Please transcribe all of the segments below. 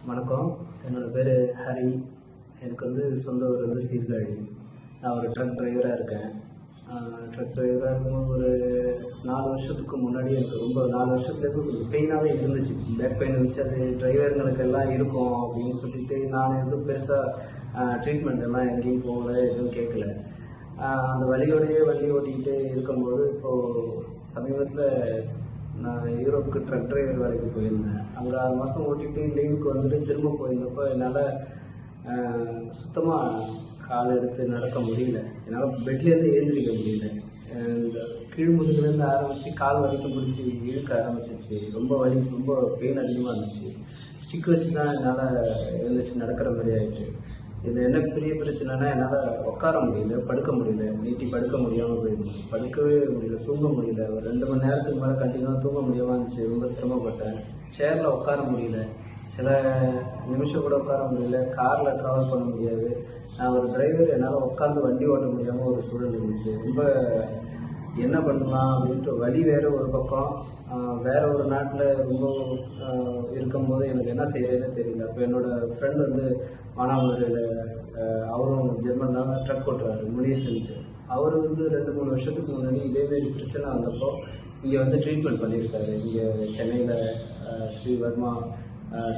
வணக்கம். என்னோடய பேர் ஹரி. எனக்கு சொந்த ஊர் சீர்காழி. நான் ஒரு ட்ரக் டிரைவராக இருக்கேன். ட்ரக் டிரைவராக இருக்கும்போது ஒரு 4 வருஷத்துக்கு முன்னாடி எனக்கு ரொம்ப 4 வருஷத்துலேருந்து கொஞ்சம் பெயினாகவே இருந்துச்சு. பேக் பெயின் இருந்துச்சு. அது டிரைவருங்களுக்கெல்லாம் இருக்கும் அப்படின்னு சொல்லிட்டு நான் எதுவும் பெருசாக ட்ரீட்மெண்ட் எல்லாம் எங்கேயும் போகல, எதுவும் கேட்கல. அந்த வழியோடையே வண்டி ஓட்டிக்கிட்டு இருக்கும்போது இப்போது சமீபத்தில் நான் யூரோப்புக்கு ட்ரக் டிரைவர் வேலைக்கு போயிருந்தேன். அங்கே 6 மாதம் ஓட்டிகிட்டு லீவுக்கு திரும்ப போயிருந்தப்போ என்னால் சுத்தமாக கால் எடுத்து நடக்க முடியல. என்னால் பெட்லேருந்து எழுந்திரிக்க முடியல. இந்த கீழ்முதுகுலேருந்து ஆரம்பித்து கால் வலிக்க பிடிச்சி இழுக்க ஆரம்பிச்சிச்சு. ரொம்ப வலி, ரொம்ப பெயின் அதிகமாக இருந்துச்சு. ஸ்டிக் வச்சு தான் என்னால் எழுந்திரிச்சு நடக்கிற மாதிரி ஆகிட்டு. இதில் என்ன பெரிய பிரச்சனைனா என்னால் உட்கார முடியல, படுக்க முடியல, நீட்டி படுக்க முடியாமல் போயிடுச்சு. படுக்கவே முடியல, தூங்க முடியல. ஒரு 2 மணி நேரத்துக்கு மேலே கண்டினியூவாக தூங்க முடியாமல் இருந்துச்சு. ரொம்ப சிரமப்பட்டேன். சேரில் உட்கார முடியல, சில நிமிஷம் கூட உட்கார முடியல. காரில் ட்ராவல் பண்ண முடியாது. நான் ஒரு டிரைவர், என்னால் உட்காந்து வண்டி ஓட்ட முடியாமல் ஒரு சூழல் இருந்துச்சு. ரொம்ப என்ன பண்ணலாம் அப்படின்ட்டு வழி வேறு ஒரு பக்கம், வேறு ஒரு நாட்டில் ரொம்ப இருக்கும்போது எனக்கு என்ன செய்கிறதுன்னு தெரியல. அப்போ என்னோடய ஃப்ரெண்ட் மானாமதுரையில், அவரும் ஜெர்மனில் ட்ரக் ஓட்டுறாரு, முனியசன்ட்டு. அவர் 2-3 வருஷத்துக்கு முன்னாடி இதேமாரி பிரச்சனை வந்தப்போ இங்கே ட்ரீட்மெண்ட் பண்ணியிருக்காரு. இங்கே சென்னையில் ஸ்ரீவர்மா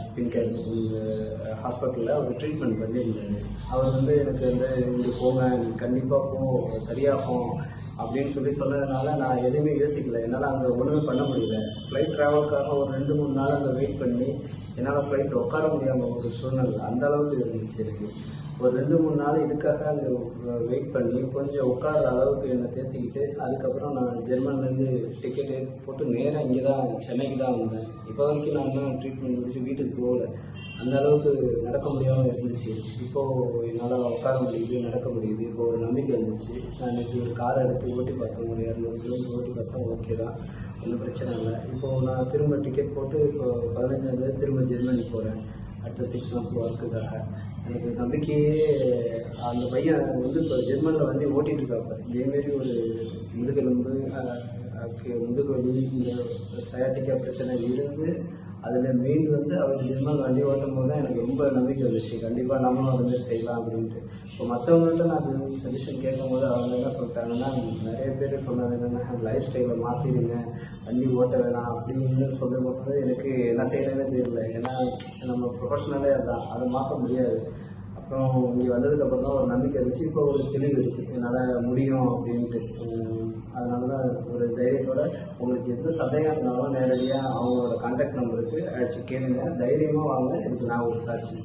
ஸ்பின் கேர் ஹாஸ்பிட்டலில் அவர் ட்ரீட்மெண்ட் பண்ணியிருந்தார். அவர் எனக்கு இங்கே போங்க, கண்டிப்பாக போ, சரியாகும் அப்படின்னு சொன்னதுனால நான் எதுவுமே யோசிக்கல. என்னால் அங்கே ஒன்றுமே பண்ண முடியல. ஃப்ளைட் ட்ராவலுக்காக ஒரு 2-3 நாள் அங்கே வெயிட் பண்ணி என்னால் ஃப்ளைட் உட்கார முடியாமல் ஒரு சூழ்நிலை அந்த அளவுக்கு இருந்துச்சு. எனக்கு ஒரு 2-3 நாள் இதுக்காக அங்கே வெயிட் பண்ணி கொஞ்சம் உட்கார அளவுக்கு என்னை தேர்த்திக்கிட்டு அதுக்கப்புறம் நான் ஜெர்மன்லேருந்து டிக்கெட்டு போட்டு நேராக இங்கே தான் சென்னைக்கு தான் வந்தேன். இப்போ வரைக்கும் நான் இன்னும் ட்ரீட்மெண்ட் முடிச்சு வீட்டுக்கு போகல. அந்த அளவுக்கு நடக்க முடியாமல் இருந்துச்சு. இப்போது என்னால் உட்கார முடியுது, நடக்க முடியுது. இப்போ ஒரு நம்பிக்கை இருந்துச்சு. நான் இன்றைக்கி ஒரு காரை எடுத்து ஓட்டி பார்த்தேன். ஒரு 200 கிலோமீட்டர் ஓட்டி பார்த்தேன். ஓகே தான், ஒன்றும் பிரச்சனை இல்லை. இப்போது நான் திரும்ப டிக்கெட் போட்டு இப்போ 15ஆந்தேதி திரும்ப ஜெர்மனி போகிறேன். அடுத்த 6 months ஒர்க்குக்காக. எனக்கு நம்பிக்கையே அந்த பையன் இப்போ ஜெர்மனியில் வண்டி ஓட்டிகிட்டு இருக்காப்ப இதேமாரி ஒரு முதுகெலும்பு, முதுகு வலி, இந்த சயாட்டிக்கா பிரச்சனை இருந்து அதில் மீண்டு அவர் ஜெர்மன் வண்டி ஓட்டும் போது தான் எனக்கு ரொம்ப நம்பிக்கை வந்துச்சு. கண்டிப்பாக நம்மளும் செய்யலாம் அப்படின்ட்டு. இப்போ மற்றவங்கள்ட்ட நான் அது சஜஷன் கேட்கும்போது அவங்க என்ன சொல்லிட்டாங்கன்னா, நிறைய பேர் சொன்னது என்னென்னா லைஃப் ஸ்டைலை மாற்றிடுங்க, வண்டி ஓட்ட வேணாம் அப்படின்னு சொல்லும்போது எனக்கு என்ன செய்கிறேன்னு தெரியல. ஏன்னா நம்ம ப்ரொஃபஷனலே அதுதான், அதை மாற்ற முடியாது. அப்புறம் இங்கே வந்ததுக்கப்புறம் தான் ஒரு நம்பிக்கை இருந்துச்சு. இப்போ ஒரு தெளிவு இருக்குது, என்னால் முடியும் அப்படின்ட்டு. அதனால தான் ஒரு தைரியத்தோடு உங்களுக்கு எந்த சந்தேகம் இருந்தாலும் நேரடியாக அவங்களோட கான்டாக்ட் நம்பருக்கு அழைச்சி கேளுங்க. தைரியமாக வாங்க, இதுக்கு நான் ஒரு சாட்சி.